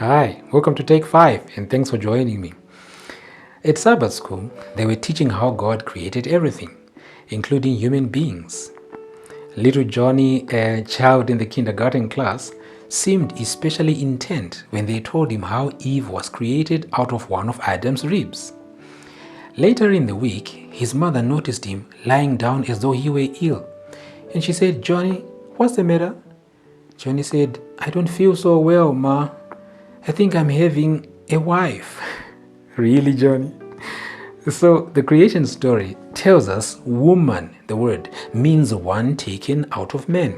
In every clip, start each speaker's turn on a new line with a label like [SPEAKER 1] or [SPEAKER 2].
[SPEAKER 1] Hi, welcome to Take 5 and thanks for joining me. At Sabbath school, they were teaching how God created everything, including human beings. Little Johnny, a child in the kindergarten class, seemed especially intent when they told him how Eve was created out of one of Adam's ribs. Later in the week, his mother noticed him lying down as though he were ill, and she said, "Johnny, what's the matter?" Johnny said, "I don't feel so well, Ma. I think I'm having a wife." Really, Johnny? So the creation story tells us woman, the word, means one taken out of man.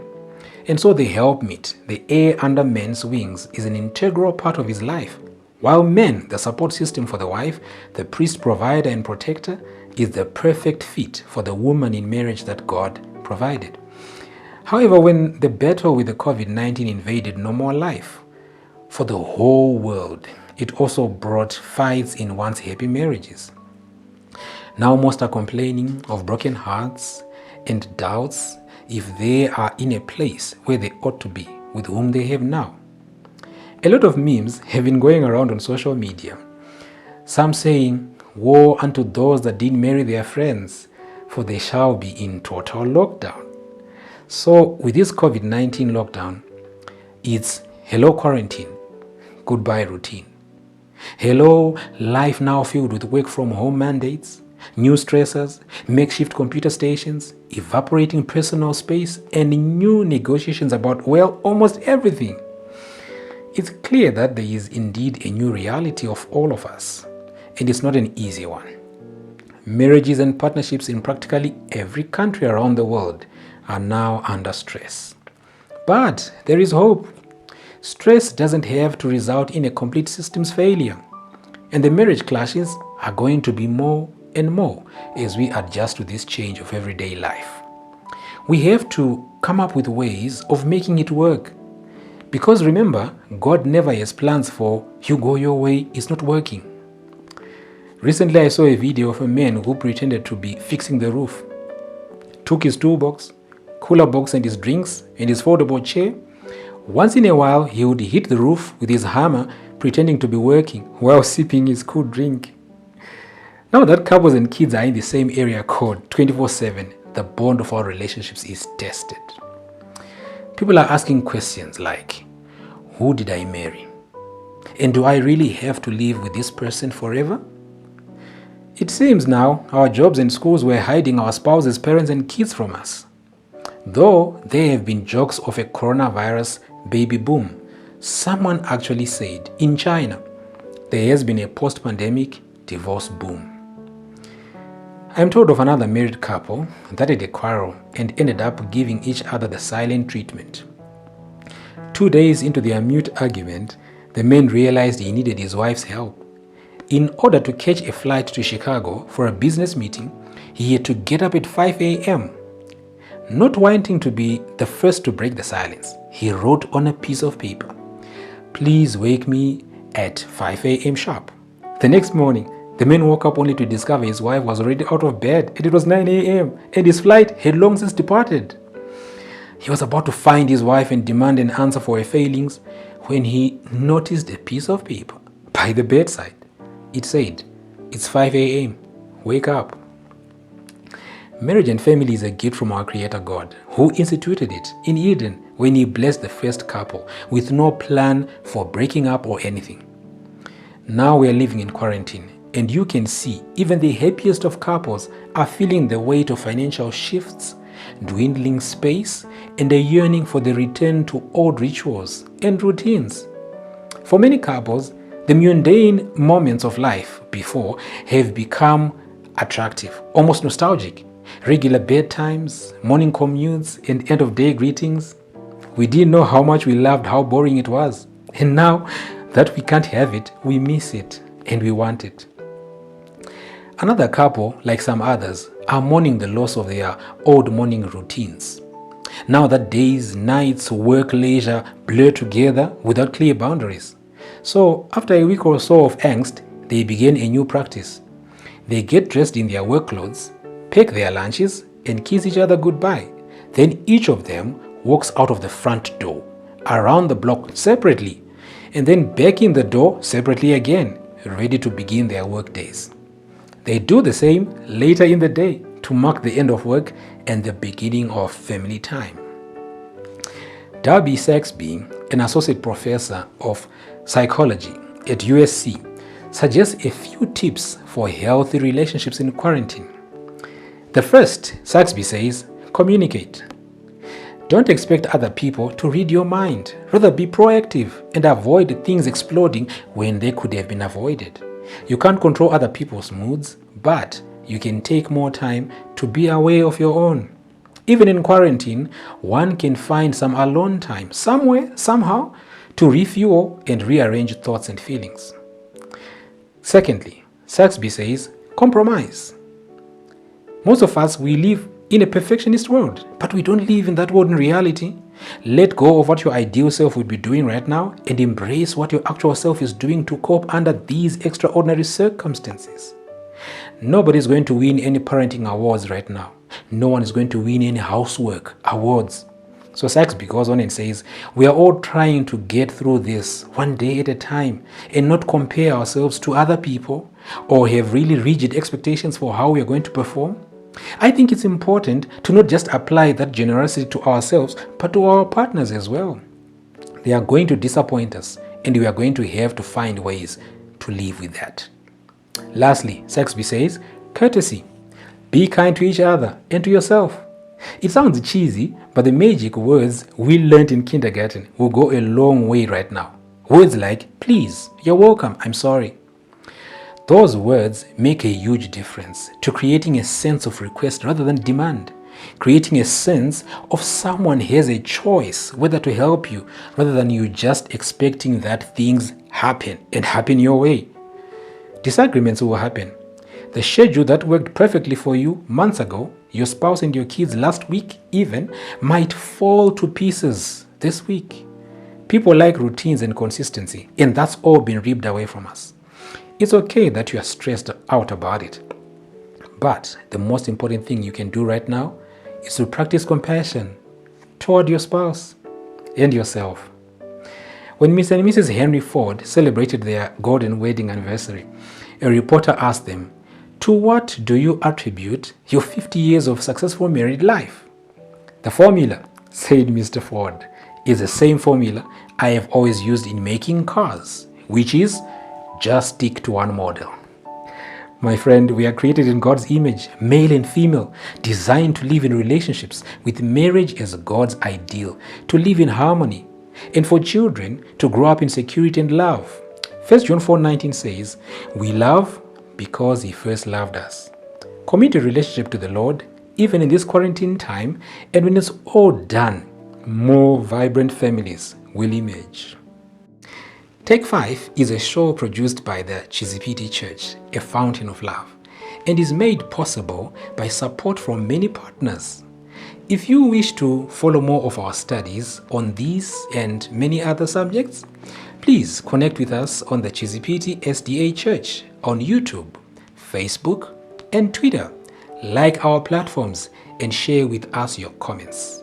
[SPEAKER 1] And so the helpmeet, the heir under man's wings, is an integral part of his life. While man, the support system for the wife, the priest, provider, and protector, is the perfect fit for the woman in marriage that God provided. However, when the battle with the COVID-19 invaded normal life, for the whole world, it also brought fights in one's happy marriages. Now most are complaining of broken hearts and doubts if they are in a place where they ought to be with whom they have now. A lot of memes have been going around on social media. Some saying, "Woe unto those that didn't marry their friends, for they shall be in total lockdown." So with this COVID-19 lockdown, it's hello quarantine, goodbye routine. Hello, life now filled with work from home mandates, new stressors, makeshift computer stations, evaporating personal space, and new negotiations about, well, almost everything. It's clear that there is indeed a new reality of all of us, and it's not an easy one. Marriages and partnerships in practically every country around the world are now under stress. But there is hope. Stress doesn't have to result in a complete systems failure, and the marriage clashes are going to be more and more as we adjust to this change of everyday life. We have to come up with ways of making it work, because remember, God never has plans for you go your way, it's not working. Recently I saw a video of a man who pretended to be fixing the roof, took his toolbox, cooler box and his drinks and his foldable chair. Once in a while, he would hit the roof with his hammer, pretending to be working while sipping his cool drink. Now that couples and kids are in the same area code 24/7, the bond of our relationships is tested. People are asking questions like, who did I marry? And do I really have to live with this person forever? It seems now our jobs and schools were hiding our spouses, parents, and kids from us. Though there have been jokes of a coronavirus baby boom, someone actually said in China there has been a post-pandemic divorce boom. I'm told of another married couple that had a quarrel and ended up giving each other the silent treatment. 2 days into their mute argument, the man realized he needed his wife's help. In order to catch a flight to Chicago for a business meeting, he had to get up at 5 a.m. Not wanting to be the first to break the silence, he wrote on a piece of paper, "Please wake me at 5 a.m. sharp." The next morning, the man woke up only to discover his wife was already out of bed and it was 9 a.m. and his flight had long since departed. He was about to find his wife and demand an answer for her failings when he noticed a piece of paper by the bedside. It said, "It's 5 a.m. Wake up." Marriage and family is a gift from our Creator God, who instituted it in Eden when He blessed the first couple with no plan for breaking up or anything. Now we are living in quarantine, and you can see even the happiest of couples are feeling the weight of financial shifts, dwindling space, and a yearning for the return to old rituals and routines. For many couples, the mundane moments of life before have become attractive, almost nostalgic. Regular bedtimes, morning commutes, and end-of-day greetings. We didn't know how much we loved how boring it was. And now that we can't have it, we miss it and we want it. Another couple, like some others, are mourning the loss of their old morning routines. Now that days, nights, work, leisure blur together without clear boundaries. So after a week or so of angst, they begin a new practice. They get dressed in their work clothes, pack their lunches, and kiss each other goodbye. Then each of them walks out of the front door, around the block separately, and then back in the door separately again, ready to begin their work days. They do the same later in the day to mark the end of work and the beginning of family time. Darby Saxby, an associate professor of psychology at USC, suggests a few tips for healthy relationships in quarantine. The first, Saxby says, communicate. Don't expect other people to read your mind. Rather be proactive and avoid things exploding when they could have been avoided. You can't control other people's moods, but you can take more time to be aware of your own. Even in quarantine, one can find some alone time somewhere, somehow, to refuel and rearrange thoughts and feelings. Secondly, Saxby says, compromise. Most of us, we live in a perfectionist world, but we don't live in that world in reality. Let go of what your ideal self would be doing right now and embrace what your actual self is doing to cope under these extraordinary circumstances. Nobody is going to win any parenting awards right now. No one is going to win any housework awards. So Saxby goes on and says, we are all trying to get through this one day at a time and not compare ourselves to other people or have really rigid expectations for how we are going to perform. I think it's important to not just apply that generosity to ourselves, but to our partners as well. They are going to disappoint us, and we are going to have to find ways to live with that. Lastly, Saxby says, courtesy. Be kind to each other and to yourself. It sounds cheesy, but the magic words we learned in kindergarten will go a long way right now. Words like, please, you're welcome, I'm sorry. Those words make a huge difference to creating a sense of request rather than demand, creating a sense of someone has a choice whether to help you rather than you just expecting that things happen and happen your way. Disagreements will happen. The schedule that worked perfectly for you months ago, your spouse and your kids last week even, might fall to pieces this week. People like routines and consistency, and that's all been ripped away from us. It's okay that you are stressed out about it. But the most important thing you can do right now is to practice compassion toward your spouse and yourself. When Mr. and Mrs. Henry Ford celebrated their golden wedding anniversary, a reporter asked them, to what do you attribute your 50 years of successful married life? The formula, said Mr. Ford, is the same formula I have always used in making cars, which is just stick to one model. My friend, we are created in God's image, male and female, designed to live in relationships with marriage as God's ideal, to live in harmony, and for children to grow up in security and love. 1 John 4:19 says, we love because He first loved us. Commit your relationship to the Lord, even in this quarantine time, and when it's all done, more vibrant families will emerge. Take 5 is a show produced by the Chizipiti Church, a fountain of love, and is made possible by support from many partners. If you wish to follow more of our studies on these and many other subjects, please connect with us on the Chizipiti SDA Church on YouTube, Facebook, and Twitter. Like our platforms and share with us your comments.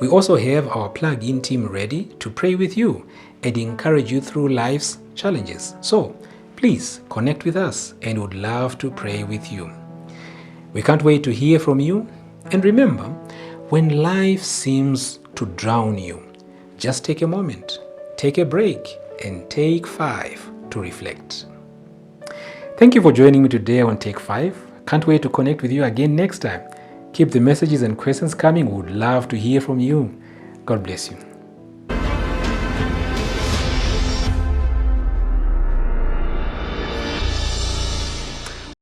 [SPEAKER 1] We also have our plug-in team ready to pray with you and encourage you through life's challenges. So please connect with us and would love to pray with you. We can't wait to hear from you. And remember, when life seems to drown you, just take a moment, take a break, and take 5 to reflect. Thank you for joining me today on Take 5. Can't wait to connect with you again next time. Keep the messages and questions coming. We would love to hear from you. God bless you.